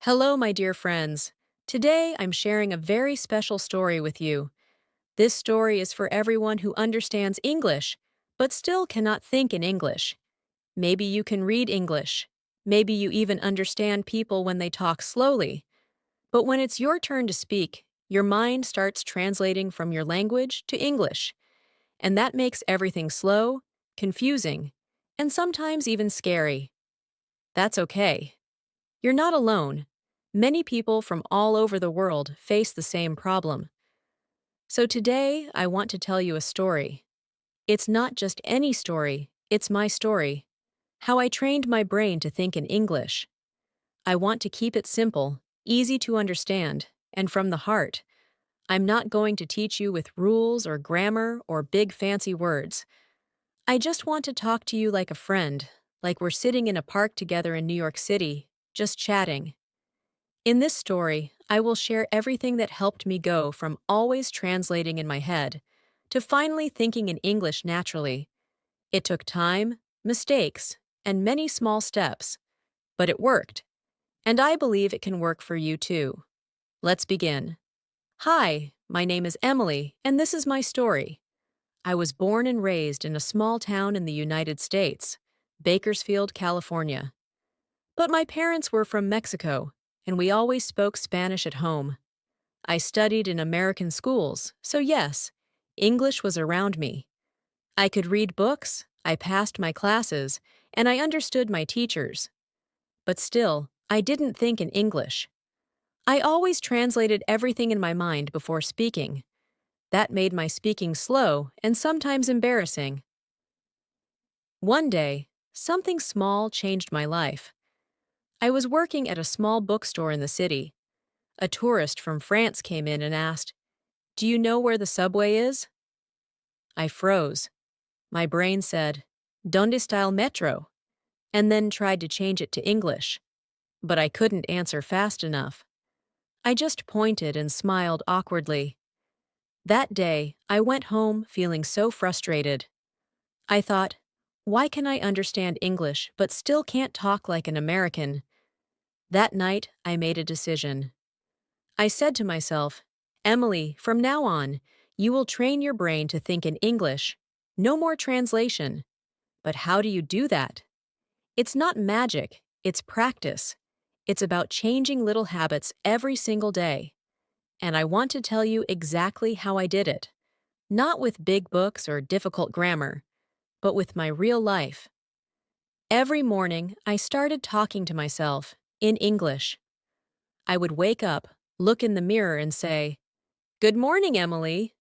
Hello, my dear friends. Today I'm sharing a very special story with you. This story is for everyone who understands English, but still cannot think in English. Maybe you can read English. Maybe you even understand people when they talk slowly. But when it's your turn to speak, your mind starts translating from your language to English. And that makes everything slow, confusing, and sometimes even scary. That's okay. You're not alone. Many people from all over the world face the same problem. So today, I want to tell you a story. It's not just any story, it's my story. How I trained my brain to think in English. I want to keep it simple, easy to understand, and from the heart. I'm not going to teach you with rules or grammar or big fancy words. I just want to talk to you like a friend, like we're sitting in a park together in New York City, just chatting. In this story, I will share everything that helped me go from always translating in my head to finally thinking in English naturally. It took time, mistakes, and many small steps, but it worked. And I believe it can work for you too. Let's begin. Hi, my name is Emily, and this is my story. I was born and raised in a small town in the United States, Bakersfield, California. But my parents were from Mexico, and we always spoke Spanish at home. I studied in American schools, so yes, English was around me. I could read books, I passed my classes, and I understood my teachers. But still, I didn't think in English. I always translated everything in my mind before speaking. That made my speaking slow and sometimes embarrassing. One day, something small changed my life. I was working at a small bookstore in the city. A tourist from France came in and asked, "Do you know where the subway is?" I froze. My brain said, "Donde está el metro?" and then tried to change it to English. But I couldn't answer fast enough. I just pointed and smiled awkwardly. That day, I went home feeling so frustrated. I thought, why can I understand English but still can't talk like an American? That night, I made a decision. I said to myself, Emily, from now on, you will train your brain to think in English. No more translation. But how do you do that? It's not magic, it's practice. It's about changing little habits every single day. And I want to tell you exactly how I did it. Not with big books or difficult grammar, but with my real life. Every morning, I started talking to myself in English. I would wake up, look in the mirror, and say, "Good morning, Emily.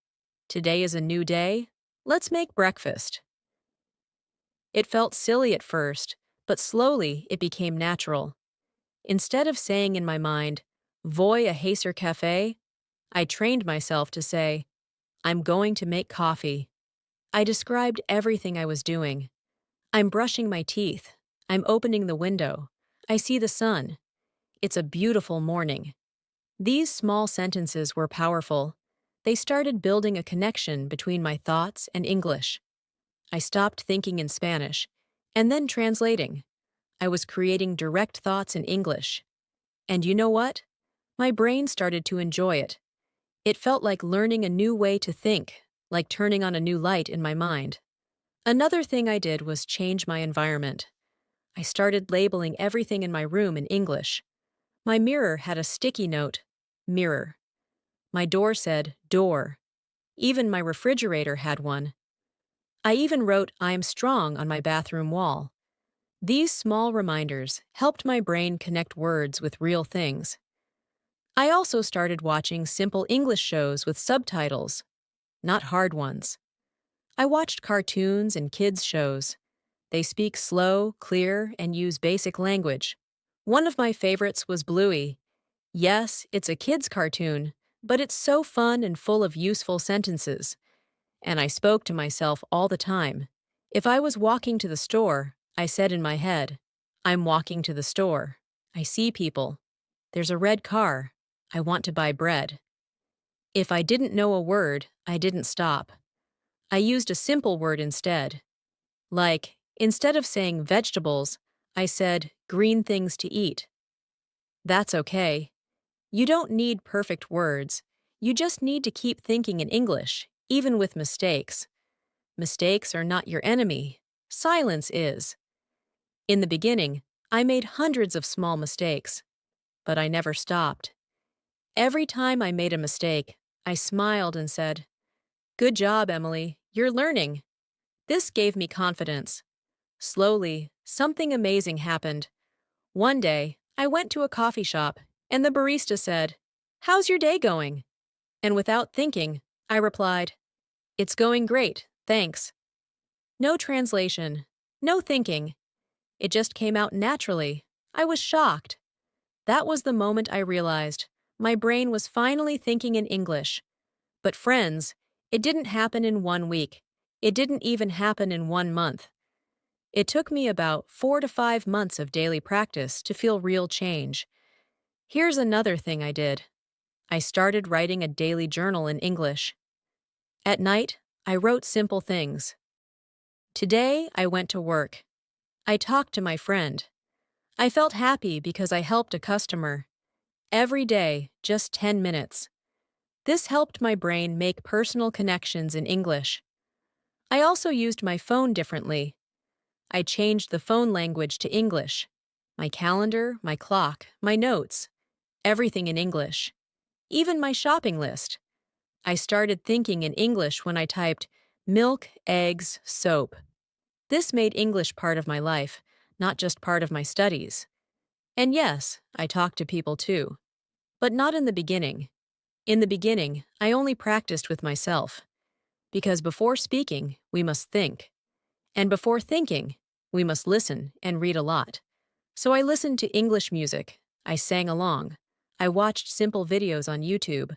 Today is a new day. Let's make breakfast." It felt silly at first, but slowly it became natural. Instead of saying in my mind, "Voy a hacer café," I trained myself to say, "I'm going to make coffee." I described everything I was doing. I'm brushing my teeth. I'm opening the window. I see the sun. It's a beautiful morning. These small sentences were powerful. They started building a connection between my thoughts and English. I stopped thinking in Spanish, and then translating. I was creating direct thoughts in English. And you know what? My brain started to enjoy it. It felt like learning a new way to think, like turning on a new light in my mind. Another thing I did was change my environment. I started labeling everything in my room in English. My mirror had a sticky note, mirror. My door said, door. Even my refrigerator had one. I even wrote, "I am strong" on my bathroom wall. These small reminders helped my brain connect words with real things. I also started watching simple English shows with subtitles, not hard ones. I watched cartoons and kids' shows. They speak slow, clear, and use basic language. One of my favorites was Bluey. Yes, it's a kids' cartoon, but it's so fun and full of useful sentences. And I spoke to myself all the time. If I was walking to the store, I said in my head, "I'm walking to the store. I see people. There's a red car. I want to buy bread." If I didn't know a word, I didn't stop. I used a simple word instead. Like, instead of saying vegetables, I said green things to eat. That's okay. You don't need perfect words. You just need to keep thinking in English, even with mistakes. Mistakes are not your enemy. Silence is. In the beginning, I made hundreds of small mistakes, but I never stopped. Every time I made a mistake, I smiled and said, "Good job, Emily. You're learning." This gave me confidence. Slowly, something amazing happened. One day, I went to a coffee shop, and the barista said, "How's your day going?" And without thinking, I replied, "It's going great, thanks." No translation, no thinking. It just came out naturally. I was shocked. That was the moment I realized my brain was finally thinking in English. But friends, it didn't happen in 1 week. It didn't even happen in 1 month. It took me about 4 to 5 months of daily practice to feel real change. Here's another thing I did. I started writing a daily journal in English. At night, I wrote simple things. Today, I went to work. I talked to my friend. I felt happy because I helped a customer. Every day, just 10 minutes. This helped my brain make personal connections in English. I also used my phone differently. I changed the phone language to English. My calendar, my clock, my notes, everything in English. Even my shopping list. I started thinking in English when I typed milk, eggs, soap. This made English part of my life, not just part of my studies. And yes, I talked to people too. But not in the beginning. In the beginning, I only practiced with myself. Because before speaking, we must think. And before thinking, we must listen and read a lot. So I listened to English music. I sang along. I watched simple videos on YouTube.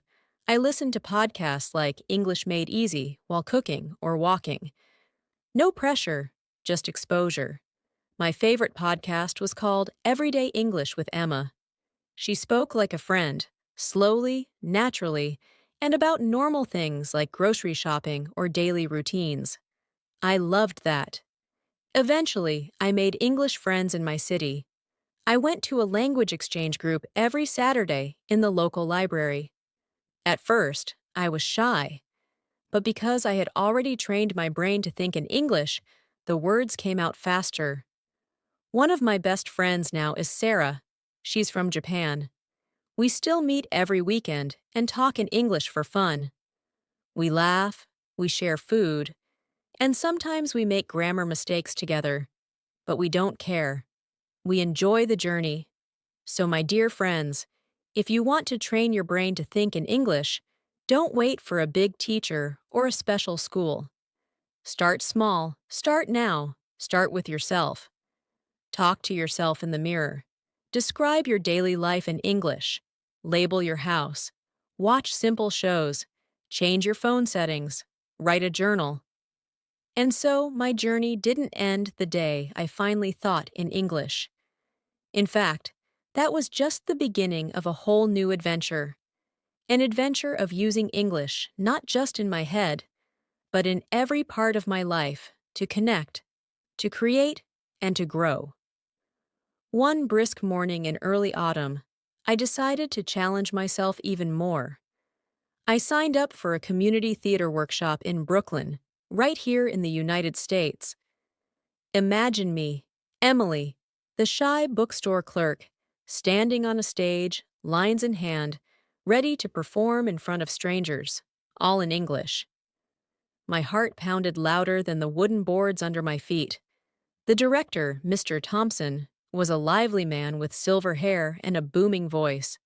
I listened to podcasts like English Made Easy while cooking or walking. No pressure, just exposure. My favorite podcast was called Everyday English with Emma. She spoke like a friend, slowly, naturally, and about normal things like grocery shopping or daily routines. I loved that. Eventually, I made English friends in my city. I went to a language exchange group every Saturday in the local library. At first, I was shy, but because I had already trained my brain to think in English, the words came out faster. One of my best friends now is Sarah. She's from Japan. We still meet every weekend and talk in English for fun. We laugh, we share food, and sometimes we make grammar mistakes together. But we don't care. We enjoy the journey. So, my dear friends, if you want to train your brain to think in English, don't wait for a big teacher or a special school. Start small, start now, start with yourself. Talk to yourself in the mirror. Describe your daily life in English. Label your house. Watch simple shows. Change your phone settings. Write a journal. And so, my journey didn't end the day I finally thought in English. In fact, that was just the beginning of a whole new adventure. An adventure of using English not just in my head, but in every part of my life to connect, to create, and to grow. One brisk morning in early autumn, I decided to challenge myself even more. I signed up for a community theater workshop in Brooklyn, right here in the United States. Imagine me, Emily, the shy bookstore clerk, standing on a stage, lines in hand, ready to perform in front of strangers, all in English. My heart pounded louder than the wooden boards under my feet. The director, Mr. Thompson, was a lively man with silver hair and a booming voice.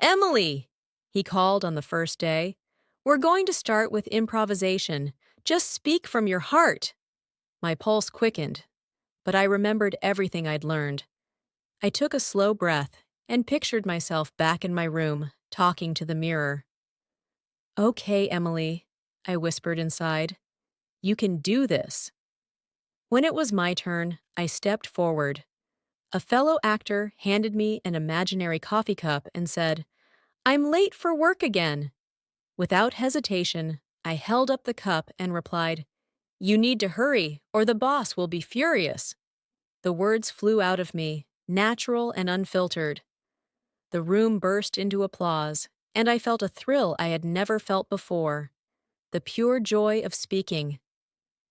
"Emily!" he called on the first day. "We're going to start with improvisation. Just speak from your heart." My pulse quickened, but I remembered everything I'd learned. I took a slow breath and pictured myself back in my room, talking to the mirror. "Okay, Emily," I whispered inside. "You can do this." When it was my turn, I stepped forward. A fellow actor handed me an imaginary coffee cup and said, "I'm late for work again." Without hesitation, I held up the cup and replied, "You need to hurry, or the boss will be furious." The words flew out of me, natural and unfiltered. The room burst into applause, and I felt a thrill I had never felt before, the pure joy of speaking.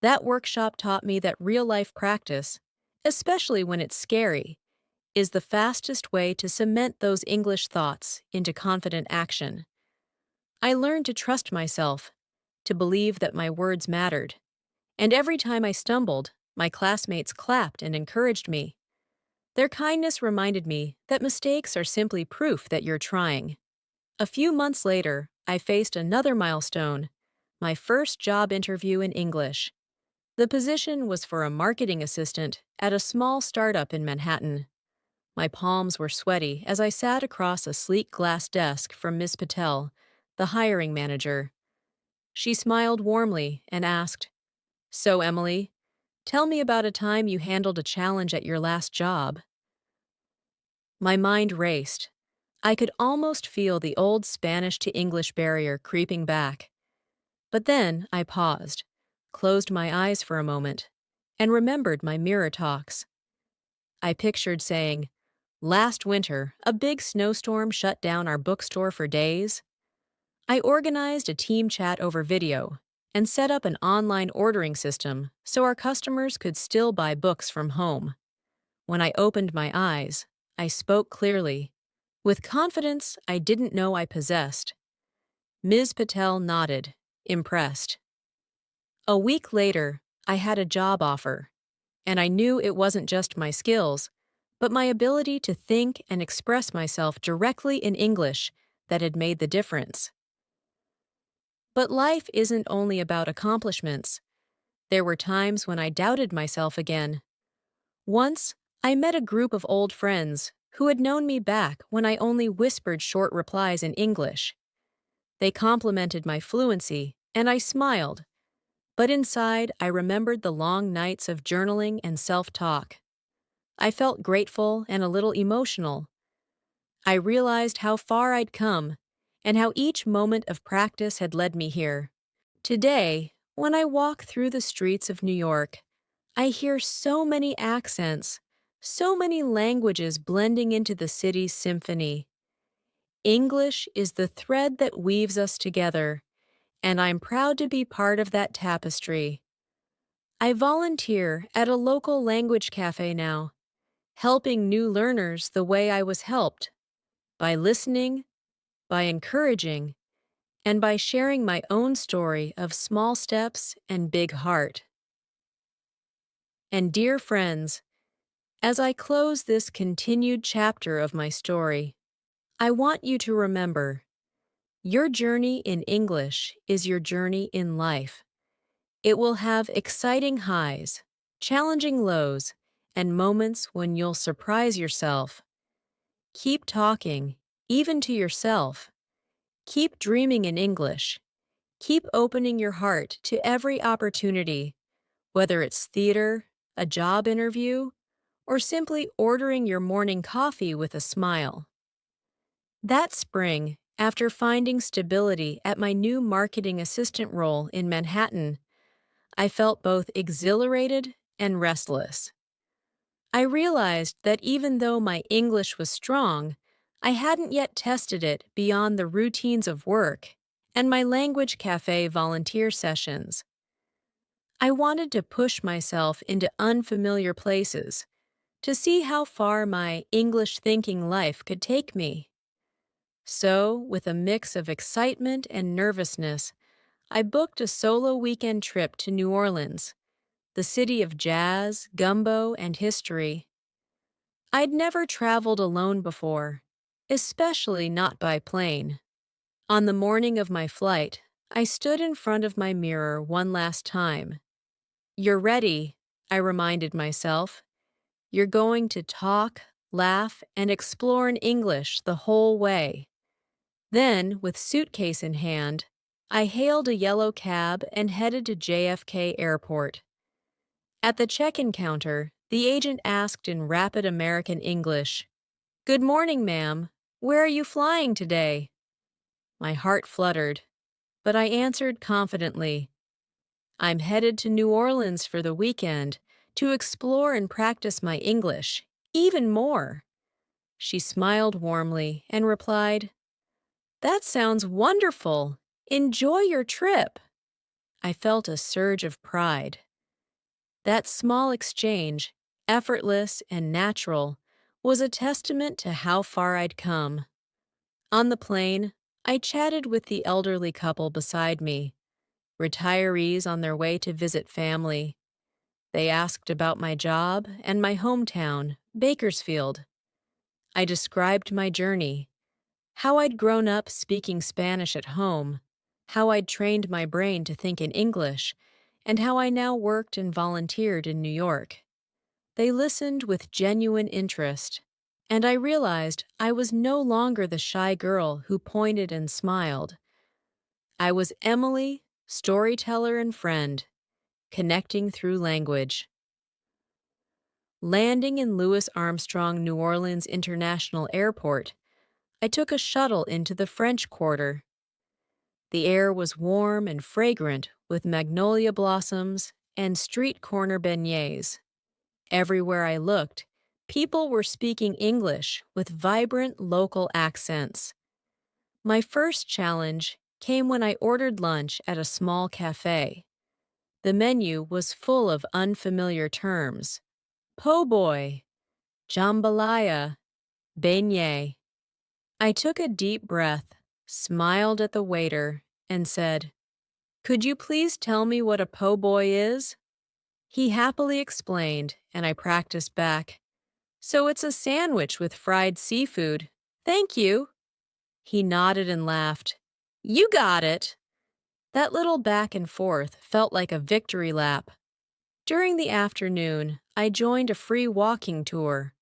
That workshop taught me that real-life practice, especially when it's scary, is the fastest way to cement those English thoughts into confident action. I learned to trust myself, to believe that my words mattered, and every time I stumbled, my classmates clapped and encouraged me. Their kindness reminded me that mistakes are simply proof that you're trying. A few months later, I faced another milestone, my first job interview in English. The position was for a marketing assistant at a small startup in Manhattan. My palms were sweaty as I sat across a sleek glass desk from Ms. Patel, the hiring manager. She smiled warmly and asked, "So, Emily, tell me about a time you handled a challenge at your last job." My mind raced. I could almost feel the old Spanish to English barrier creeping back. But then I paused, closed my eyes for a moment, and remembered my mirror talks. I pictured saying, "Last winter, a big snowstorm shut down our bookstore for days." I organized a team chat over video and set up an online ordering system so our customers could still buy books from home. When I opened my eyes, I spoke clearly, with confidence I didn't know I possessed. Ms. Patel nodded, impressed. A week later, I had a job offer, and I knew it wasn't just my skills, but my ability to think and express myself directly in English that had made the difference. But life isn't only about accomplishments. There were times when I doubted myself again. Once, I met a group of old friends who had known me back when I only whispered short replies in English. They complimented my fluency, and I smiled. But inside, I remembered the long nights of journaling and self-talk. I felt grateful and a little emotional. I realized how far I'd come and how each moment of practice had led me here. Today, when I walk through the streets of New York, I hear so many accents, so many languages blending into the city's symphony. English is the thread that weaves us together, and I'm proud to be part of that tapestry. I volunteer at a local language cafe now, helping new learners the way I was helped, by listening, by encouraging, and by sharing my own story of small steps and big heart. And dear friends, as I close this continued chapter of my story, I want you to remember, your journey in English is your journey in life. It will have exciting highs, challenging lows, and moments when you'll surprise yourself. Keep talking, even to yourself. Keep dreaming in English. Keep opening your heart to every opportunity, whether it's theater, a job interview, or simply ordering your morning coffee with a smile. That spring, after finding stability at my new marketing assistant role in Manhattan, I felt both exhilarated and restless. I realized that even though my English was strong, I hadn't yet tested it beyond the routines of work and my language cafe volunteer sessions. I wanted to push myself into unfamiliar places, to see how far my English-thinking life could take me. So, with a mix of excitement and nervousness, I booked a solo weekend trip to New Orleans, the city of jazz, gumbo, and history. I'd never traveled alone before, especially not by plane. On the morning of my flight, I stood in front of my mirror one last time. "You're ready," I reminded myself. "You're going to talk, laugh, and explore in English the whole way." Then, with suitcase in hand, I hailed a yellow cab and headed to JFK Airport. At the check-in counter, the agent asked in rapid American English, "Good morning, ma'am. Where are you flying today?" My heart fluttered, but I answered confidently, "I'm headed to New Orleans for the weekend to explore and practice my English, even more." She smiled warmly and replied, "That sounds wonderful. Enjoy your trip." I felt a surge of pride. That small exchange, effortless and natural, was a testament to how far I'd come. On the plane, I chatted with the elderly couple beside me, retirees on their way to visit family. They asked about my job and my hometown, Bakersfield. I described my journey, how I'd grown up speaking Spanish at home, how I'd trained my brain to think in English, and how I now worked and volunteered in New York. They listened with genuine interest, and I realized I was no longer the shy girl who pointed and smiled. I was Emily, storyteller and friend, connecting through language. Landing in Louis Armstrong New Orleans International Airport, I took a shuttle into the French Quarter. The air was warm and fragrant with magnolia blossoms and street corner beignets. Everywhere I looked, people were speaking English with vibrant local accents. My first challenge came when I ordered lunch at a small cafe. The menu was full of unfamiliar terms: po' boy, jambalaya, beignet. I took a deep breath, smiled at the waiter, and said, "Could you please tell me what a po' boy is?" He happily explained, and I practiced back. "So it's a sandwich with fried seafood. Thank you." He nodded and laughed. "You got it." That little back and forth felt like a victory lap. During the afternoon, I joined a free walking tour.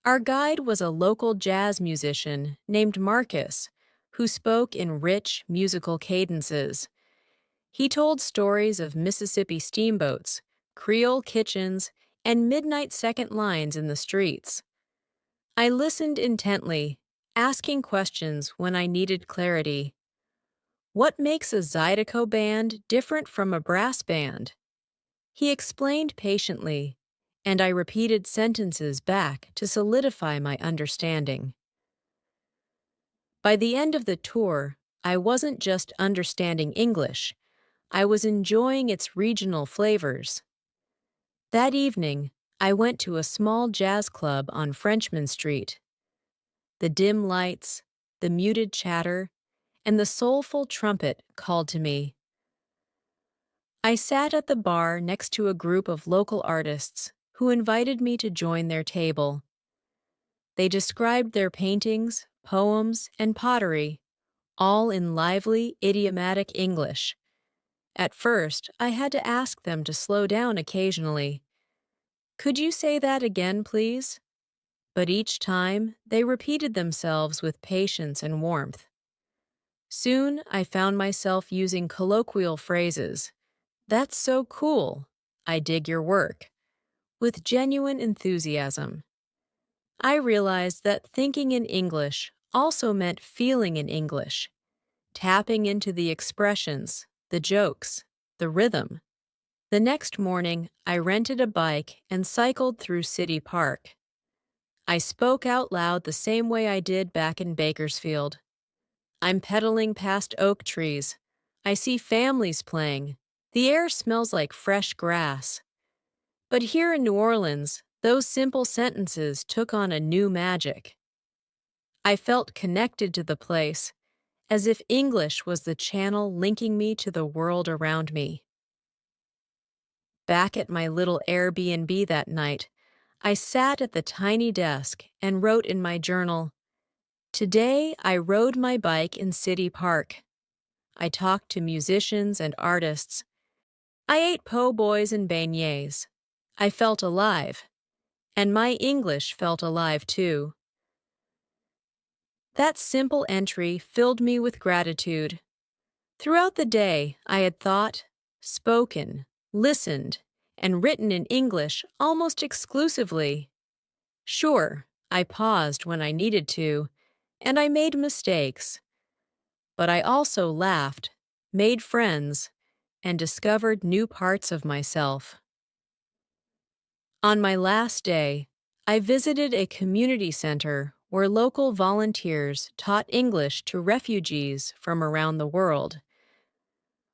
Our guide was a local jazz musician named Marcus, who spoke in rich musical cadences. He told stories of Mississippi steamboats, Creole kitchens, and midnight second lines in the streets. I listened intently, asking questions when I needed clarity. What makes a Zydeco band different from a brass band? He explained patiently, and I repeated sentences back to solidify my understanding. By the end of the tour, I wasn't just understanding English, I was enjoying its regional flavors. That evening, I went to a small jazz club on Frenchmen Street. The dim lights, the muted chatter, and the soulful trumpet called to me. I sat at the bar next to a group of local artists who invited me to join their table. They described their paintings, poems, and pottery, all in lively, idiomatic English. At first, I had to ask them to slow down occasionally. "Could you say that again, please?" But each time, they repeated themselves with patience and warmth. Soon, I found myself using colloquial phrases. "That's so cool," "I dig your work," with genuine enthusiasm. I realized that thinking in English also meant feeling in English, tapping into the expressions, the jokes, the rhythm. The next morning, I rented a bike and cycled through City Park. I spoke out loud the same way I did back in Bakersfield. I'm pedaling past oak trees. I see families playing. The air smells like fresh grass. But here in New Orleans, those simple sentences took on a new magic. I felt connected to the place, as if English was the channel linking me to the world around me. Back at my little Airbnb that night, I sat at the tiny desk and wrote in my journal, "Today I rode my bike in City Park. I talked to musicians and artists. I ate po' boys and beignets. I felt alive. And my English felt alive too." That simple entry filled me with gratitude. Throughout the day, I had thought, spoken, listened, and written in English almost exclusively. Sure, I paused when I needed to, and I made mistakes. But I also laughed, made friends, and discovered new parts of myself. On my last day, I visited a community center where local volunteers taught English to refugees from around the world.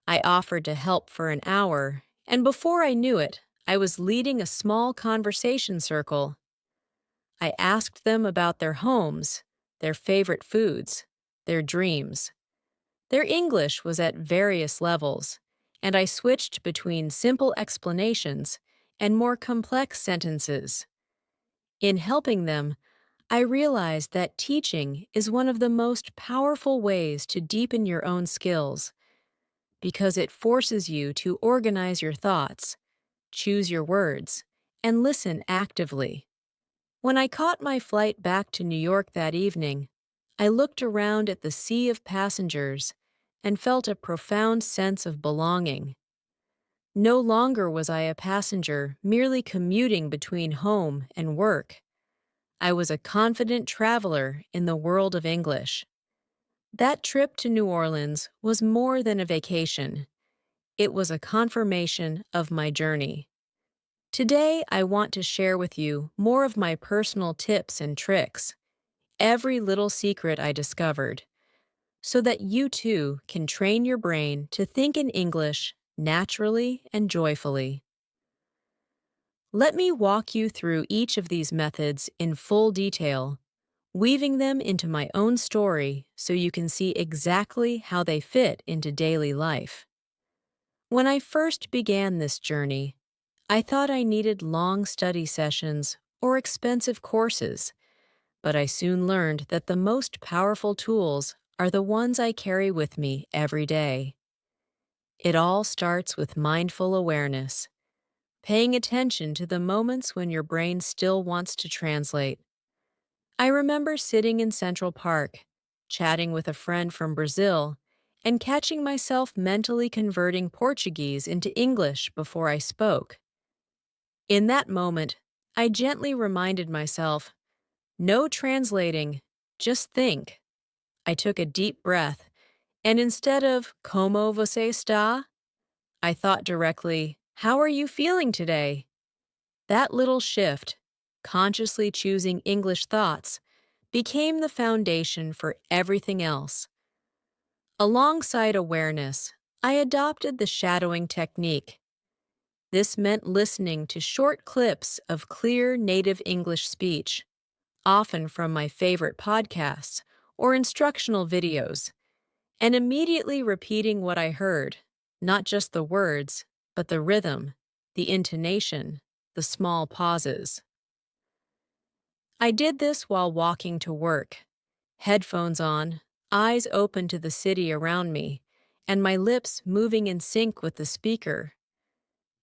I offered to help for an hour, and before I knew it, I was leading a small conversation circle. I asked them about their homes, their favorite foods, their dreams. Their English was at various levels, and I switched between simple explanations and more complex sentences. In helping them, I realized that teaching is one of the most powerful ways to deepen your own skills because it forces you to organize your thoughts, choose your words, and listen actively. When I caught my flight back to New York that evening, I looked around at the sea of passengers and felt a profound sense of belonging. No longer was I a passenger merely commuting between home and work. I was a confident traveler in the world of English. That trip to New Orleans was more than a vacation. It was a confirmation of my journey. Today, I want to share with you more of my personal tips and tricks, every little secret I discovered, so that you too can train your brain to think in English naturally and joyfully. Let me walk you through each of these methods in full detail, weaving them into my own story so you can see exactly how they fit into daily life. When I first began this journey, I thought I needed long study sessions or expensive courses, but I soon learned that the most powerful tools are the ones I carry with me every day. It all starts with mindful awareness, paying attention to the moments when your brain still wants to translate. I remember sitting in Central Park, chatting with a friend from Brazil, and catching myself mentally converting Portuguese into English before I spoke. In that moment, I gently reminded myself, no translating, just think. I took a deep breath, and instead of como você está, I thought directly, how are you feeling today? That little shift, consciously choosing English thoughts, became the foundation for everything else. Alongside awareness, I adopted the shadowing technique. This meant listening to short clips of clear native English speech, often from my favorite podcasts or instructional videos, and immediately repeating what I heard, not just the words, but the rhythm, the intonation, the small pauses. I did this while walking to work, headphones on, eyes open to the city around me, and my lips moving in sync with the speaker.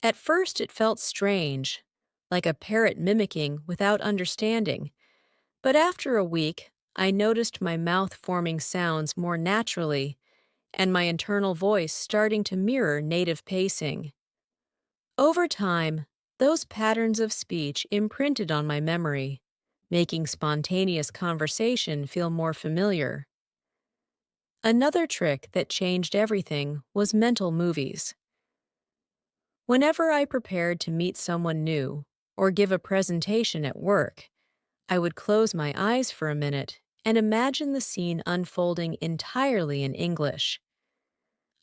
At first it felt strange, like a parrot mimicking without understanding, but after a week, I noticed my mouth forming sounds more naturally and my internal voice starting to mirror native pacing. Over time, those patterns of speech imprinted on my memory, making spontaneous conversation feel more familiar. Another trick that changed everything was mental movies. Whenever I prepared to meet someone new or give a presentation at work, I would close my eyes for a minute and imagine the scene unfolding entirely in English.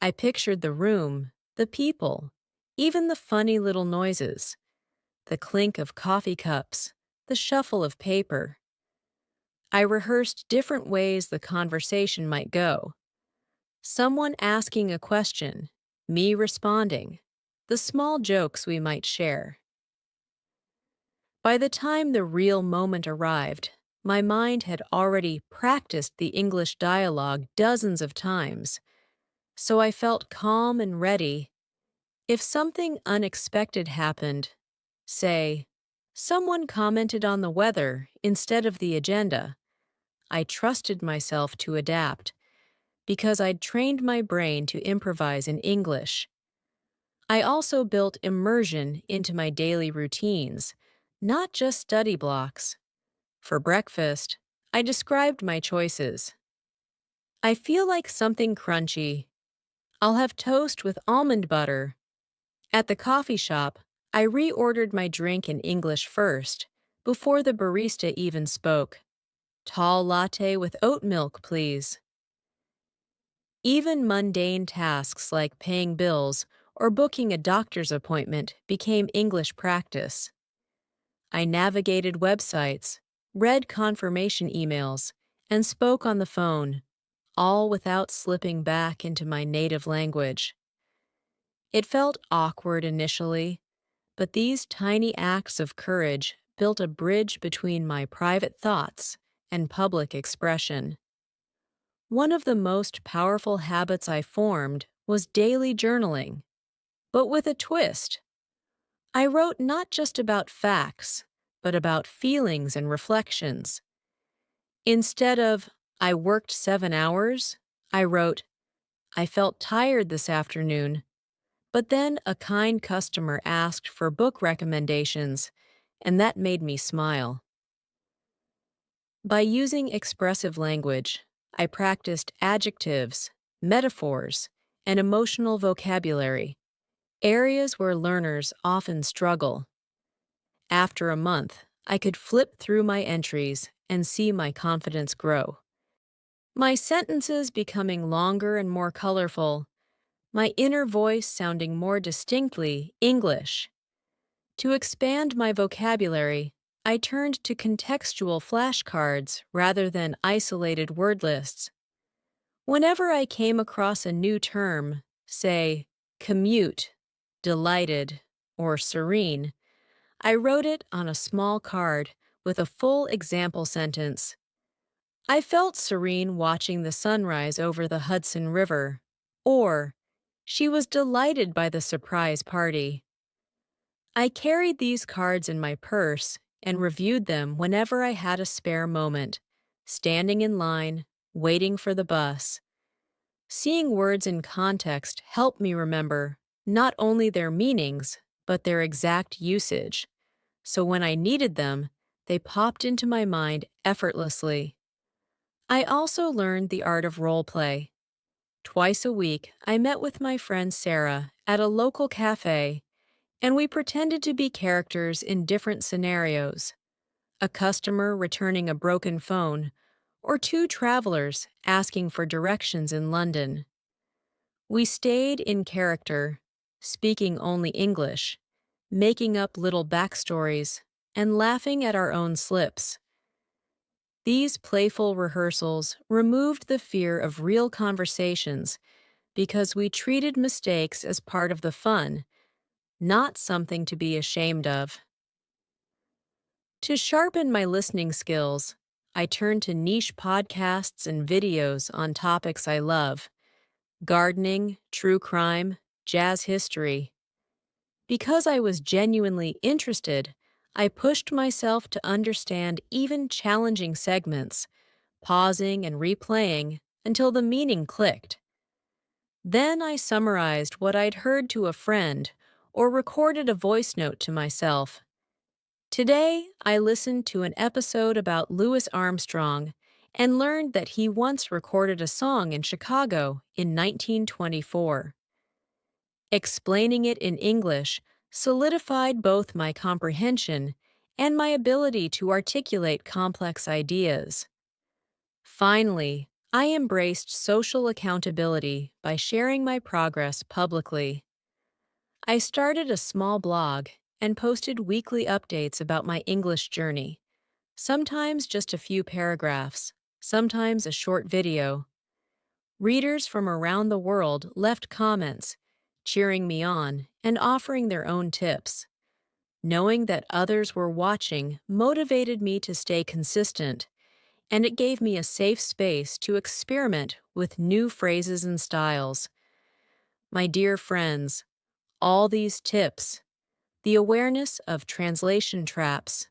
I pictured the room, the people, even the funny little noises, the clink of coffee cups, the shuffle of paper. I rehearsed different ways the conversation might go. Someone asking a question, me responding, the small jokes we might share. By the time the real moment arrived, my mind had already practiced the English dialogue dozens of times, so I felt calm and ready. If something unexpected happened, say, someone commented on the weather instead of the agenda, I trusted myself to adapt because I'd trained my brain to improvise in English. I also built immersion into my daily routines, not just study blocks. For breakfast, I described my choices. I feel like something crunchy. I'll have toast with almond butter. At the coffee shop, I reordered my drink in English first, before the barista even spoke. Tall latte with oat milk, please. Even mundane tasks like paying bills or booking a doctor's appointment became English practice. I navigated websites, read confirmation emails, and spoke on the phone, all without slipping back into my native language. It felt awkward initially, but these tiny acts of courage built a bridge between my private thoughts and public expression. One of the most powerful habits I formed was daily journaling, but with a twist. I wrote not just about facts, but about feelings and reflections. Instead of, I worked 7 hours, I wrote, I felt tired this afternoon, but then a kind customer asked for book recommendations, and that made me smile. By using expressive language, I practiced adjectives, metaphors, and emotional vocabulary, areas where learners often struggle. After a month, I could flip through my entries and see my confidence grow. My sentences becoming longer and more colorful, my inner voice sounding more distinctly English. To expand my vocabulary, I turned to contextual flashcards rather than isolated word lists. Whenever I came across a new term, say, commute, delighted, or serene, I wrote it on a small card with a full example sentence. I felt serene watching the sunrise over the Hudson River, or she was delighted by the surprise party. I carried these cards in my purse and reviewed them whenever I had a spare moment, standing in line, waiting for the bus. Seeing words in context helped me remember not only their meanings, but their exact usage. So when I needed them, they popped into my mind effortlessly. I also learned the art of roleplay. Twice a week, I met with my friend Sarah at a local cafe, and we pretended to be characters in different scenarios: a customer returning a broken phone, or two travelers asking for directions in London. We stayed in character, speaking only English, making up little backstories, and laughing at our own slips. These playful rehearsals removed the fear of real conversations because we treated mistakes as part of the fun, not something to be ashamed of. To sharpen my listening skills, I turned to niche podcasts and videos on topics I love: gardening, true crime, jazz history. Because I was genuinely interested, I pushed myself to understand even challenging segments, pausing and replaying until the meaning clicked. Then I summarized what I'd heard to a friend or recorded a voice note to myself. Today, I listened to an episode about Louis Armstrong and learned that he once recorded a song in Chicago in 1924. Explaining it in English solidified both my comprehension and my ability to articulate complex ideas. Finally, I embraced social accountability by sharing my progress publicly. I started a small blog and posted weekly updates about my English journey, sometimes just a few paragraphs, sometimes a short video. Readers from around the world left comments, cheering me on and offering their own tips. Knowing that others were watching motivated me to stay consistent, and it gave me a safe space to experiment with new phrases and styles. My dear friends, all these tips, the awareness of translation traps,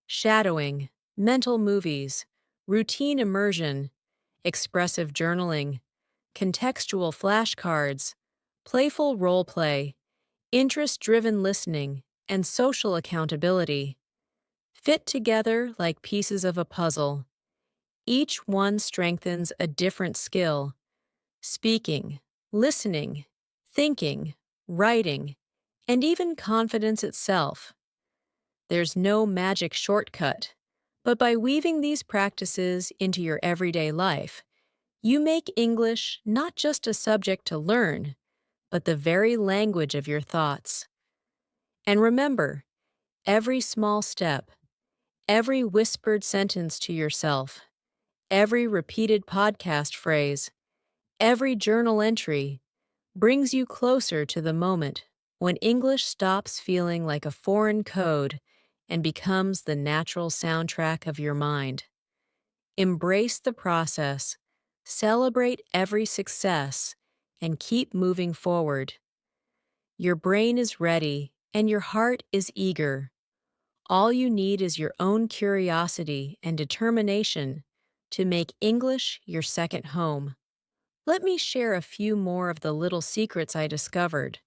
shadowing, mental movies, routine immersion, expressive journaling, contextual flashcards, playful role play, interest-driven listening, and social accountability fit together like pieces of a puzzle. Each one strengthens a different skill: speaking, listening, thinking, writing, and even confidence itself. There's no magic shortcut, But by weaving these practices into your everyday life, you make English not just a subject to learn, but the very language of your thoughts. And remember, every small step, every whispered sentence to yourself, every repeated podcast phrase, every journal entry brings you closer to the moment when English stops feeling like a foreign code and becomes the natural soundtrack of your mind. Embrace the process, celebrate every success, and keep moving forward. Your brain is ready and your heart is eager. All you need is your own curiosity and determination to make English your second home. Let me share a few more of the little secrets I discovered,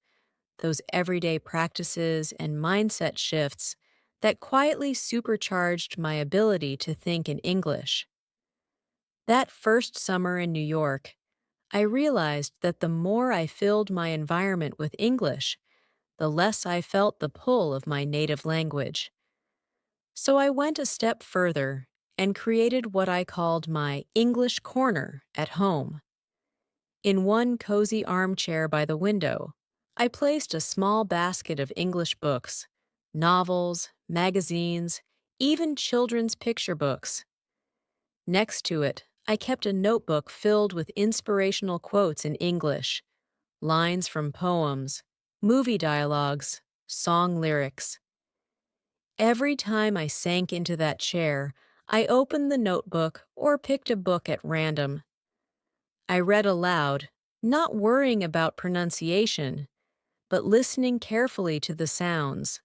those everyday practices and mindset shifts that quietly supercharged my ability to think in English. That first summer in New York, I realized that the more I filled my environment with English, the less I felt the pull of my native language. So I went a step further and created what I called my English corner at home. In one cozy armchair by the window, I placed a small basket of English books, novels, magazines, even children's picture books. Next to it, I kept a notebook filled with inspirational quotes in English, lines from poems, movie dialogues, song lyrics. Every time I sank into that chair, I opened the notebook or picked a book at random. I read aloud, not worrying about pronunciation, but listening carefully to the sounds.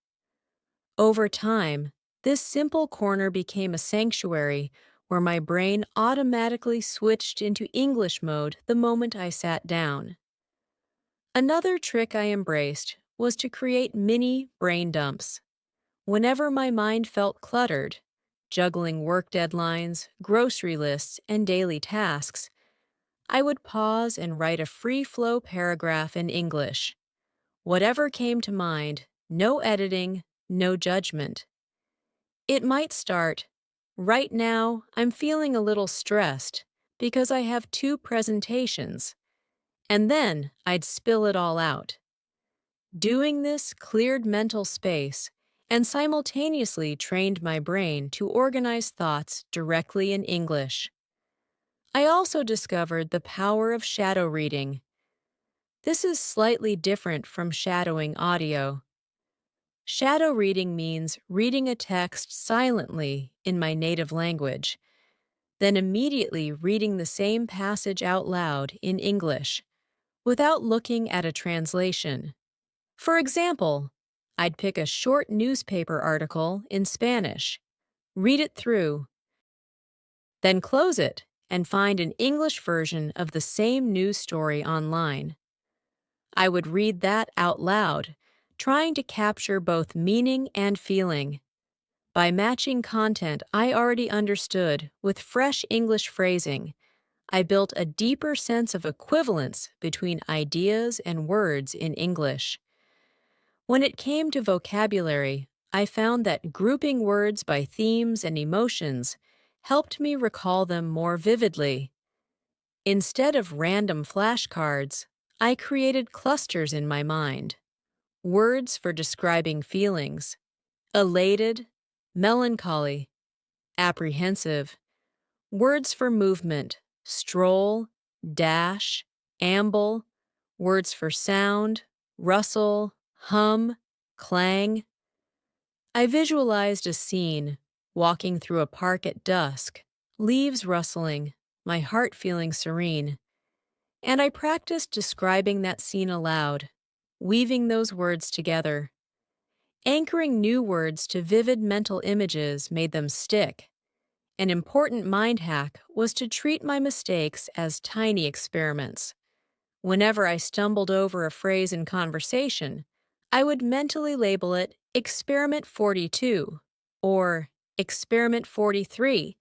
Over time, this simple corner became a sanctuary where my brain automatically switched into English mode the moment I sat down. Another trick I embraced was to create mini brain dumps. Whenever my mind felt cluttered, juggling work deadlines, grocery lists, and daily tasks, I would pause and write a free-flow paragraph in English. Whatever came to mind, no editing, no judgment. It might start, "Right now, I'm feeling a little stressed because I have two presentations," and then I'd spill it all out. Doing this cleared mental space and simultaneously trained my brain to organize thoughts directly in English. I also discovered the power of shadow reading. This is slightly different from shadowing audio. Shadow reading means reading a text silently in my native language, then immediately reading the same passage out loud in English, without looking at a translation. For example, I'd pick a short newspaper article in Spanish, read it through, then close it and find an English version of the same news story online. I would read that out loud, trying to capture both meaning and feeling. By matching content I already understood with fresh English phrasing, I built a deeper sense of equivalence between ideas and words in English. When it came to vocabulary, I found that grouping words by themes and emotions helped me recall them more vividly. Instead of random flashcards, I created clusters in my mind. Words for describing feelings: elated, melancholy, apprehensive. Words for movement: stroll, dash, amble. Words for sound: rustle, hum, clang. I visualized a scene, walking through a park at dusk, leaves rustling, my heart feeling serene. And I practiced describing that scene aloud, weaving those words together. Anchoring new words to vivid mental images made them stick. An important mind hack was to treat my mistakes as tiny experiments. Whenever I stumbled over a phrase in conversation, I would mentally label it Experiment 42 or Experiment 43,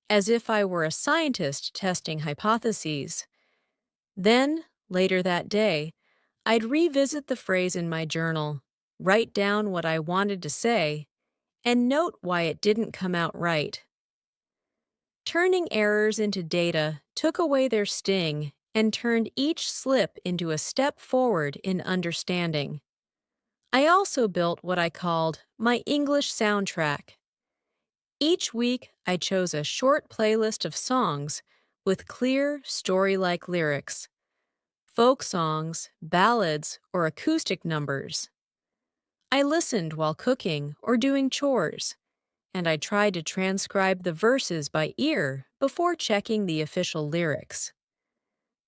as if I were a scientist testing hypotheses. Then, later that day, I'd revisit the phrase in my journal, write down what I wanted to say, and note why it didn't come out right. Turning errors into data took away their sting and turned each slip into a step forward in understanding. I also built what I called my English soundtrack. Each week, I chose a short playlist of songs with clear, story-like lyrics, folk songs, ballads, or acoustic numbers. I listened while cooking or doing chores, and I tried to transcribe the verses by ear before checking the official lyrics.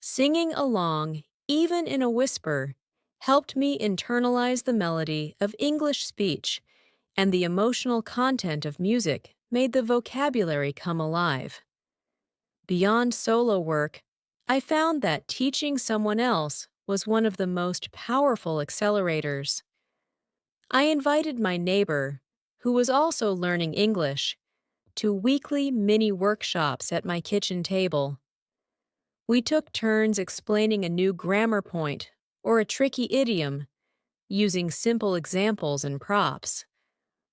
Singing along, even in a whisper, helped me internalize the melody of English speech, and the emotional content of music made the vocabulary come alive. Beyond solo work, I found that teaching someone else was one of the most powerful accelerators. I invited my neighbor, who was also learning English, to weekly mini workshops at my kitchen table. We took turns explaining a new grammar point or a tricky idiom, using simple examples and props,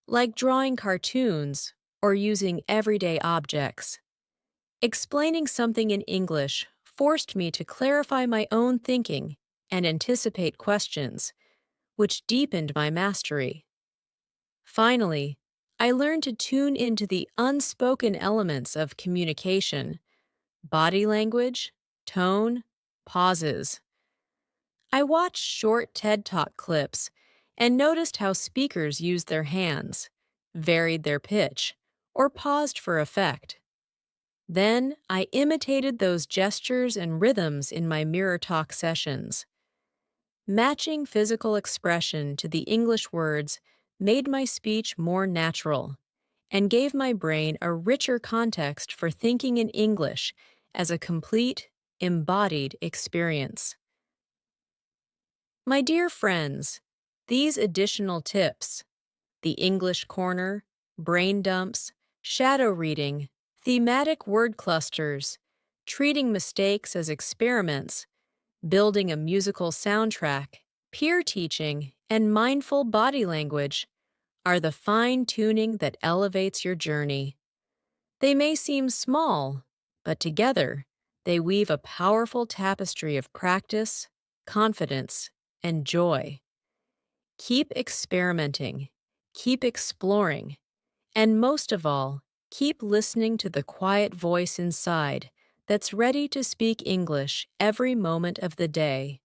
like drawing cartoons or using everyday objects. Explaining something in English forced me to clarify my own thinking and anticipate questions, which deepened my mastery. Finally, I learned to tune into the unspoken elements of communication: body language, tone, pauses. I watched short TED Talk clips and noticed how speakers used their hands, varied their pitch, or paused for effect. Then I imitated those gestures and rhythms in my mirror talk sessions. Matching physical expression to the English words made my speech more natural and gave my brain a richer context for thinking in English as a complete, embodied experience. My dear friends, these additional tips, the English corner, brain dumps, shadow reading, thematic word clusters, treating mistakes as experiments, building a musical soundtrack, peer teaching, and mindful body language are the fine-tuning that elevates your journey. They may seem small, but together, they weave a powerful tapestry of practice, confidence, and joy. Keep experimenting, keep exploring, and most of all, keep listening to the quiet voice inside that's ready to speak English every moment of the day.